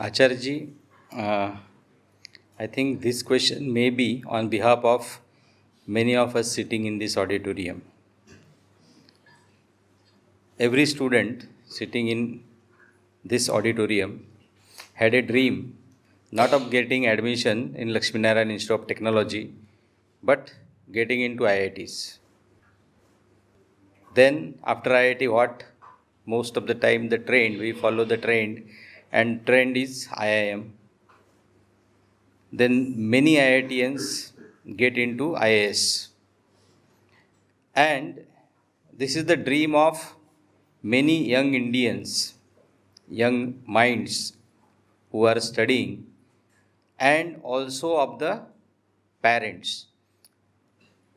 Acharji, I think this question may be on behalf of many of us sitting in this auditorium. Every student sitting in this auditorium had a dream not of getting admission in Lakshminarayan Institute of Technology, but getting into IITs. Then after IIT, what? Most of the time the trend, we follow the trend, and trend is IIM. Then many IITians get into IAS. And this is the dream of many young Indians, young minds who are studying, and also of the parents,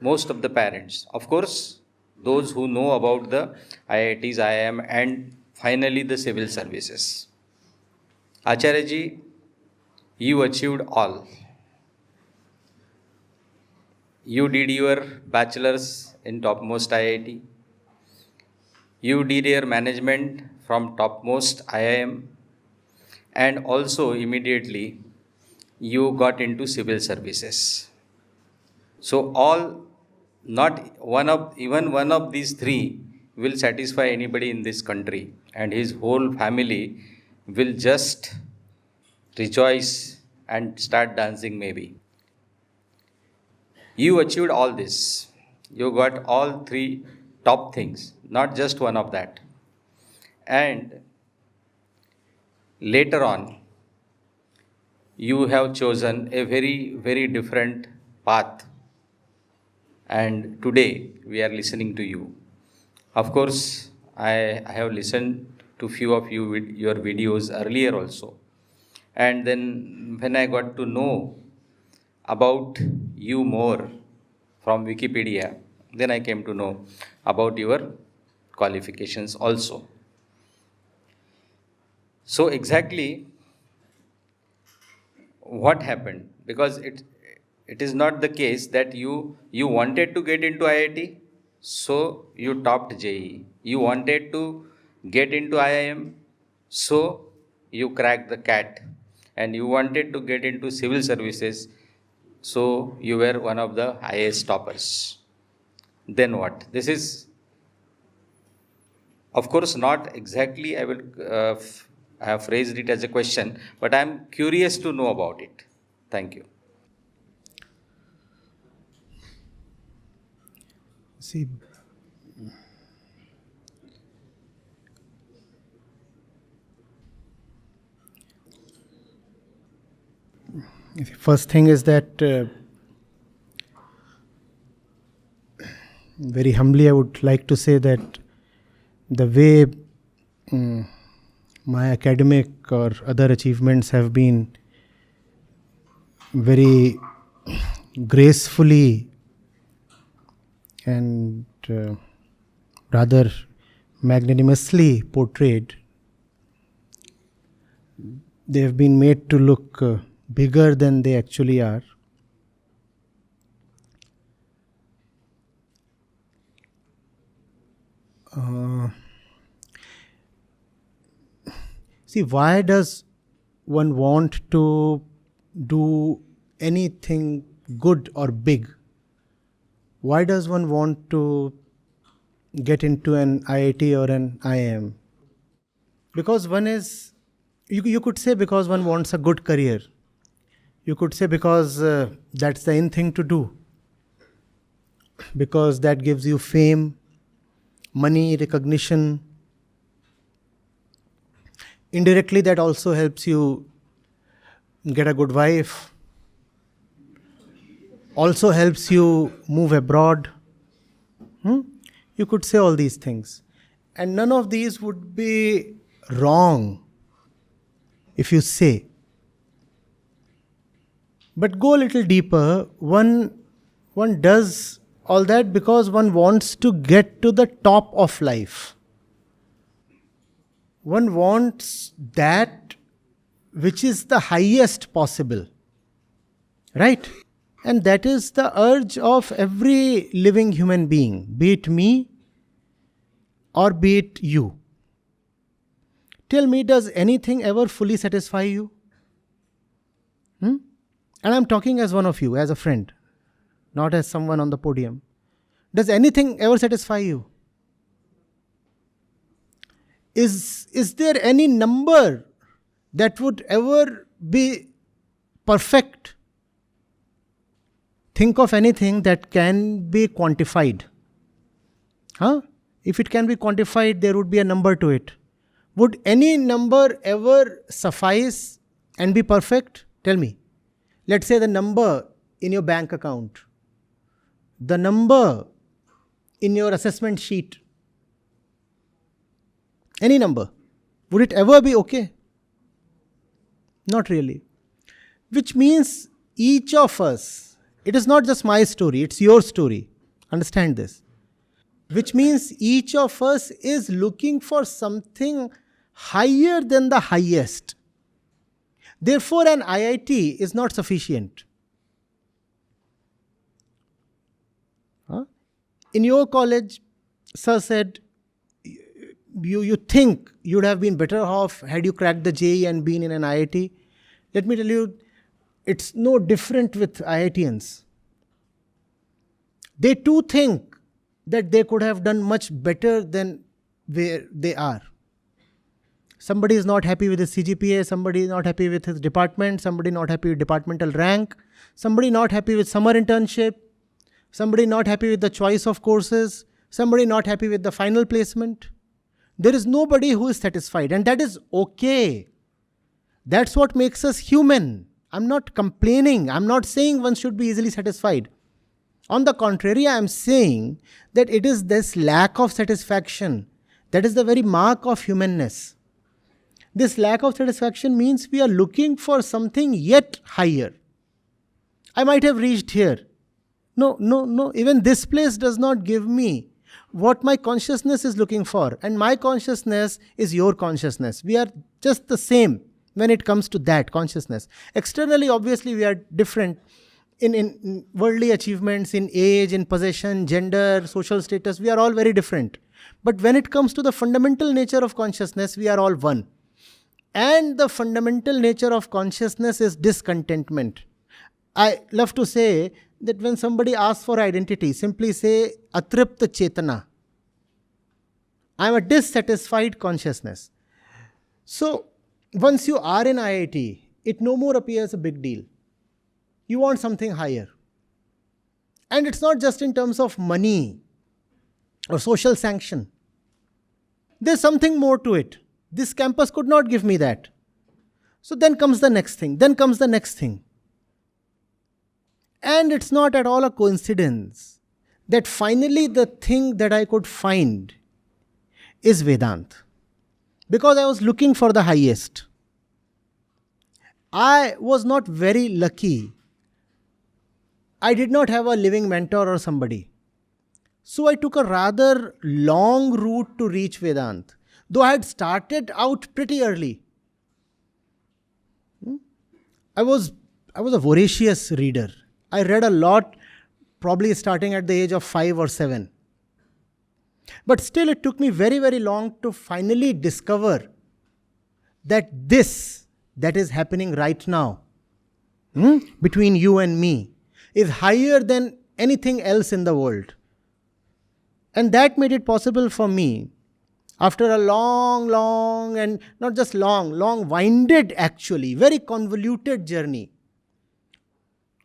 most of the parents. Of course, those who know about the IITs, IIM, and finally the civil services. Acharya ji, you achieved all. You did your bachelor's in topmost IIT. You did your management from topmost IIM, and also immediately you got into civil services. So even one of these three will satisfy anybody in this country, and his whole family will just rejoice and start dancing maybe. You achieved all this. You got all three top things, not just one of that. And later on, you have chosen a very, very different path. And today, we are listening to you. Of course, I have listened to few of your videos earlier also. And then when I got to know about you more from Wikipedia, then I came to know about your qualifications also. So exactly what happened? Because it is not the case that you wanted to get into IIT, so you topped JEE. You wanted to get into IIM, so you cracked the CAT. And you wanted to get into civil services, so you were one of the highest toppers. Then what? This is, of course, not exactly I have phrased it as a question, but I am curious to know about it. Thank you. See, first thing is that very humbly I would like to say that the way my academic or other achievements have been very gracefully and rather magnanimously portrayed, they have been made to look bigger than they actually are. See, why does one want to do anything good or big? Why does one want to get into an IIT or an IIM? Because one is, you could say because one wants a good career. You could say because that's the in thing to do. Because that gives you fame, money, recognition. Indirectly, that also helps you get a good wife. Also helps you move abroad. You could say all these things. And none of these would be wrong if you say. But go a little deeper. One does all that because one wants to get to the top of life. One wants that which is the highest possible. Right? And that is the urge of every living human being, be it me or be it you. Tell me, does anything ever fully satisfy you? And I'm talking as one of you, as a friend, not as someone on the podium. Does anything ever satisfy you? Is there any number that would ever be perfect? Think of anything that can be quantified. If it can be quantified, there would be a number to it. Would any number ever suffice and be perfect? Tell me. Let's say the number in your bank account, the number in your assessment sheet, any number. Would it ever be okay? Not really. Which means each of us, it is not just my story, it's your story. Understand this. Which means each of us is looking for something higher than the highest. Therefore, an IIT is not sufficient. In your college, sir said, you think you'd have been better off had you cracked the JEE and been in an IIT. Let me tell you, it's no different with IITians. They too think that they could have done much better than where they are. Somebody is not happy with his CGPA, somebody is not happy with his department, somebody not happy with departmental rank, somebody not happy with summer internship, somebody not happy with the choice of courses, somebody not happy with the final placement. There is nobody who is satisfied, and that is okay. That's what makes us human. I'm not complaining. I'm not saying one should be easily satisfied. On the contrary, I am saying that it is this lack of satisfaction that is the very mark of humanness. This lack of satisfaction means we are looking for something yet higher. I might have reached here. No. Even this place does not give me what my consciousness is looking for. And my consciousness is your consciousness. We are just the same when it comes to that consciousness. Externally, obviously, we are different in worldly achievements, in age, in possession, gender, social status. We are all very different. But when it comes to the fundamental nature of consciousness, we are all one. And the fundamental nature of consciousness is discontentment. I love to say that when somebody asks for identity, simply say, Atripta Chetana. I am a dissatisfied consciousness. So, once you are in IIT, it no more appears a big deal. You want something higher. And it's not just in terms of money or social sanction. There's something more to it. This campus could not give me that. So then comes the next thing. Then comes the next thing. And it's not at all a coincidence that finally the thing that I could find is Vedanta. Because I was looking for the highest. I was not very lucky. I did not have a living mentor or somebody. So I took a rather long route to reach Vedanta. Though I had started out pretty early. I was a voracious reader. I read a lot, probably starting at the age of 5 or 7. But still it took me very, very long to finally discover that this that is happening right now between you and me is higher than anything else in the world. And that made it possible for me, after a long and not just long winded actually, very convoluted journey,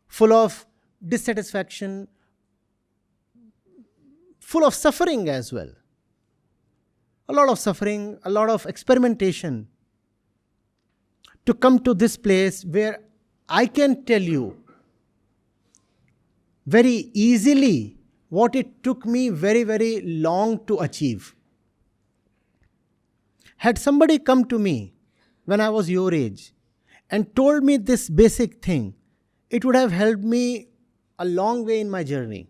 full of dissatisfaction, full of suffering as well. A lot of suffering, a lot of experimentation, to come to this place where I can tell you very easily what it took me very, very long to achieve. Had somebody come to me when I was your age and told me this basic thing, it would have helped me a long way in my journey.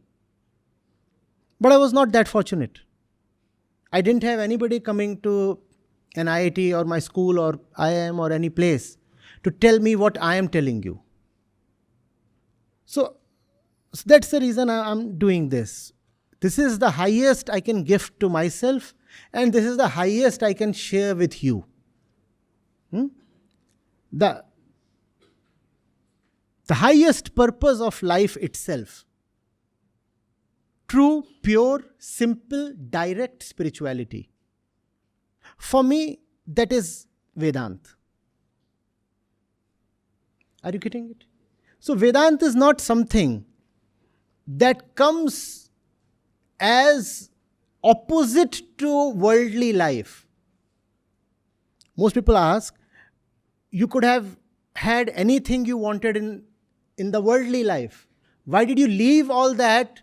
But I was not that fortunate. I didn't have anybody coming to an IIT or my school or IIM or any place to tell me what I am telling you. So that's the reason I'm doing this. This is the highest I can give to myself, and this is the highest I can share with you. Hmm? The highest purpose of life itself. True, pure, simple, direct spirituality. For me, that is Vedanta. Are you getting it? So Vedanta is not something that comes as opposite to worldly life. Most people ask, you could have had anything you wanted in the worldly life. Why did you leave all that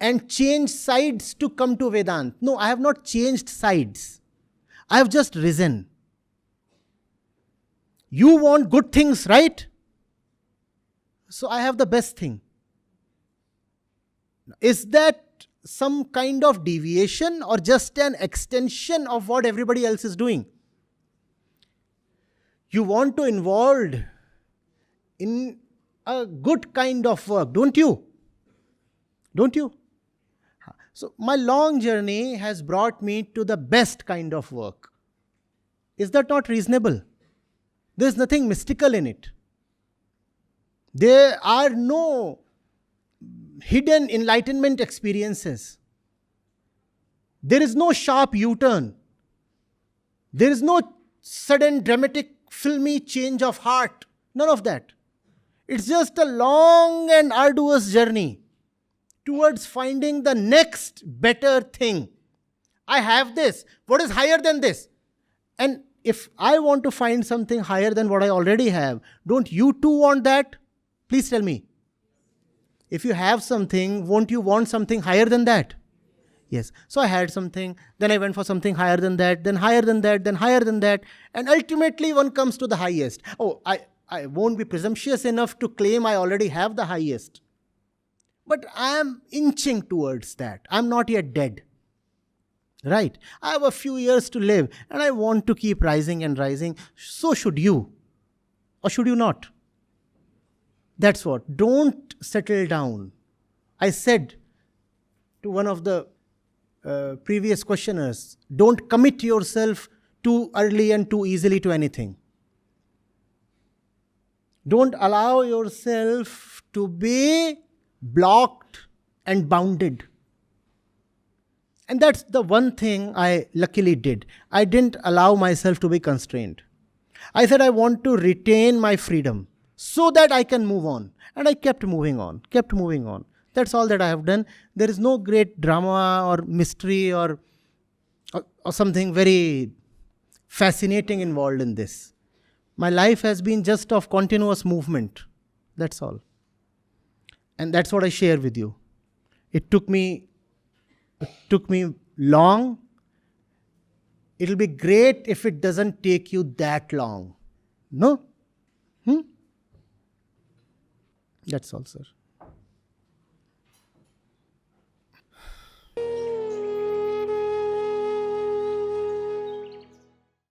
and change sides to come to Vedanta? No, I have not changed sides. I have just risen. You want good things, right? So I have the best thing. Is that some kind of deviation or just an extension of what everybody else is doing? You want to involve in a good kind of work, don't you? Don't you? So my long journey has brought me to the best kind of work. Is that not reasonable? There is nothing mystical in it. There are no hidden enlightenment experiences. There is no sharp U-turn. There is no sudden dramatic filmy change of heart. None of that. It's just a long and arduous journey towards finding the next better thing. I have this. What is higher than this? And if I want to find something higher than what I already have, don't you too want that? Please tell me. If you have something, won't you want something higher than that? Yes. So I had something, then I went for something higher than that, then higher than that, then higher than that, and ultimately one comes to the highest. Oh, I won't be presumptuous enough to claim I already have the highest. But I am inching towards that. I am not yet dead. Right? I have a few years to live and I want to keep rising and rising. So should you. Or should you not? That's what. Don't settle down. I said to one of the previous questioners, don't commit yourself too early and too easily to anything. Don't allow yourself to be blocked and bounded. And that's the one thing I luckily did. I didn't allow myself to be constrained. I said I want to retain my freedom so that I can move on. And I kept moving on, kept moving on. That's all that I have done. There is no great drama or mystery or something very fascinating involved in this. My life has been just of continuous movement. That's all. And that's what I share with you. It took me long. It'll be great if it doesn't take you that long. No? That's all, sir.